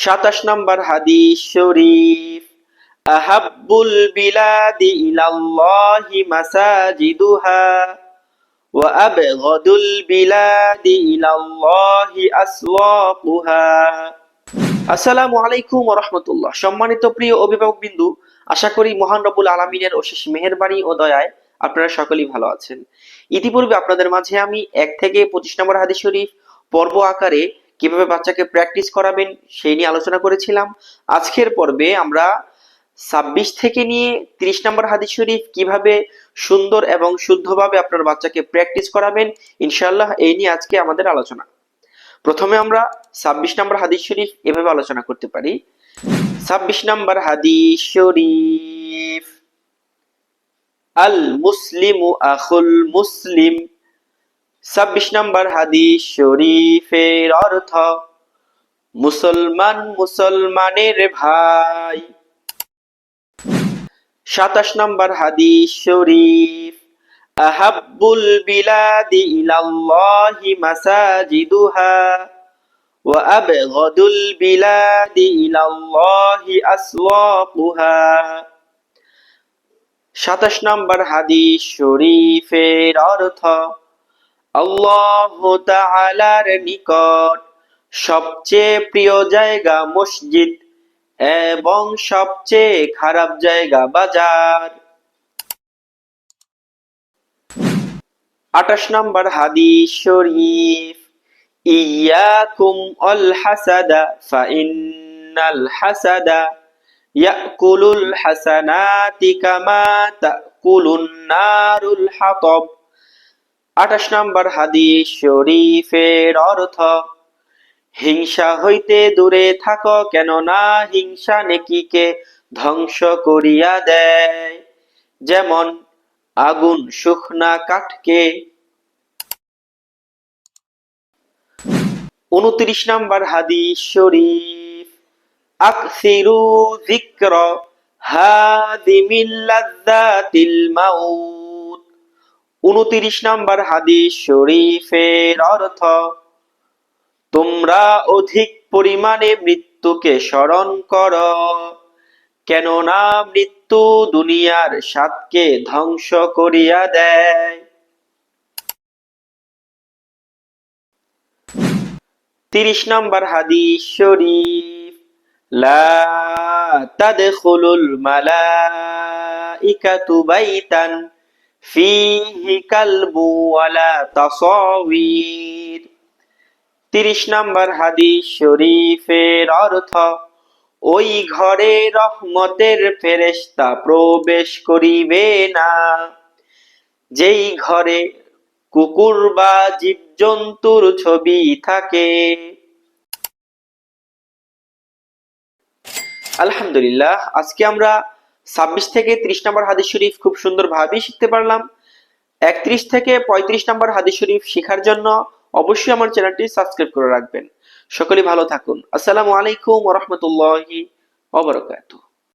27 নম্বর হাদিস শরীফ, আহাব্বুল বিলাদি ইলাল্লাহি মাসাজিদুহা ওয়া আবগাদুল বিলাদি ইলাল্লাহি আসওয়াকুহা। আসসালামু আলাইকুম ওয়া রাহমাতুল্লাহ। সম্মানিত প্রিয় অভিভাবকবৃন্দু, আশা করি মহান রব্বুল আলামিনের অশেষ মেহেরবানি ও দয়ায় আপনারা সকলেই ভালো আছেন। ইতিপূর্বে আপনাদের মাঝে আমি 1 থেকে 25 নম্বর হাদিস শরীফ পর্ব আকারে কিভাবে বাচ্চাকে প্র্যাকটিস করাবেন সেই নিয়ে আলোচনা করেছিলাম। আজকের পর্বে আমরা 26 থেকে নিয়ে 30 নম্বর হাদিস শরীফ কিভাবে সুন্দর এবং শুদ্ধভাবে আপনার বাচ্চাকে প্র্যাকটিস করাবেন ইনশাআল্লাহ, এই নিয়ে আজকে আমাদের আলোচনা। প্রথমে আমরা 26 নম্বর হাদিস শরীফ এভাবে আলোচনা করতে পারি। 26 নম্বর হাদিস শরীফ, আল মুসলিমু আখুল মুসলিম। 26 নম্বর হাদিস শরীফের অর্থ, মুসলমান মুসলমানের ভাই। 27 নম্বর হাদিস শরীফ, আহাব্বুল বিলাদি ইলাল্লাহি মাসাজিদুহা ওয়া আবগাদুল বিলাদি ইলাল্লাহি আসওয়াকুহা। 27 নম্বর হাদিস শরীফের অর্থ, আল্লাহ তাআলার নিকট সবচেয়ে প্রিয় জায়গা মসজিদ এবং সবচেয়ে খারাপ জায়গা বাজার। 28 নম্বর হাদিস শরীফ, ইয়াকুম আল হাসাদা ফাইন্নাল হাসাদা ইয়াকুলুল হাসানাতি কামা তাকুলুন নারুল হাতাব। 28 নম্বর হাদিস শরীফের অর্থ, হিংসা হইতে দূরে থাকো, কেননা হিংসা নেকিকে ধ্বংস করিয়া দেয়, যেমন আগুন শুকনা কাঠকে। 29 নম্বর হাদিস শরীফ, আকসিরু যিকর হাযিমিল লাযযাতিল মাউত। 29 নম্বর হাদিস শরীফের অর্থ, তোমরা অধিক পরিমাণে মৃত্যুকে স্মরণ করো, কেননা মৃত্যু দুনিয়ার স্বাদকে ধ্বংস করিয়া দেয়। 30 নম্বর হাদিস শরীফ, লা তাদখুলুল মালাইকাতু বাইতান ফীহি কালবু ওয়ালা তাসাওয়ির। 30 নম্বর হাদিস শরীফের অর্থ, ওই ঘরে রহমতের ফেরেশতা প্রবেশ করিবে না, যেই ঘরে কুকুর বা জীবজন্তুর ছবি থাকে। আলহামদুলিল্লাহ, আজকে আমরা 26 থেকে 30 নম্বর হাদিস শরীফ খুব সুন্দরভাবে শিখতে পারলাম। 31 থেকে 35 নম্বর হাদিস শরীফ শেখার জন্য অবশ্যই আমার চ্যানেলটি সাবস্ক্রাইব করে রাখবেন। সকলে ভালো থাকুন। আসসালামু আলাইকুম ওয়া রাহমাতুল্লাহি ওয়া বারাকাতুহু।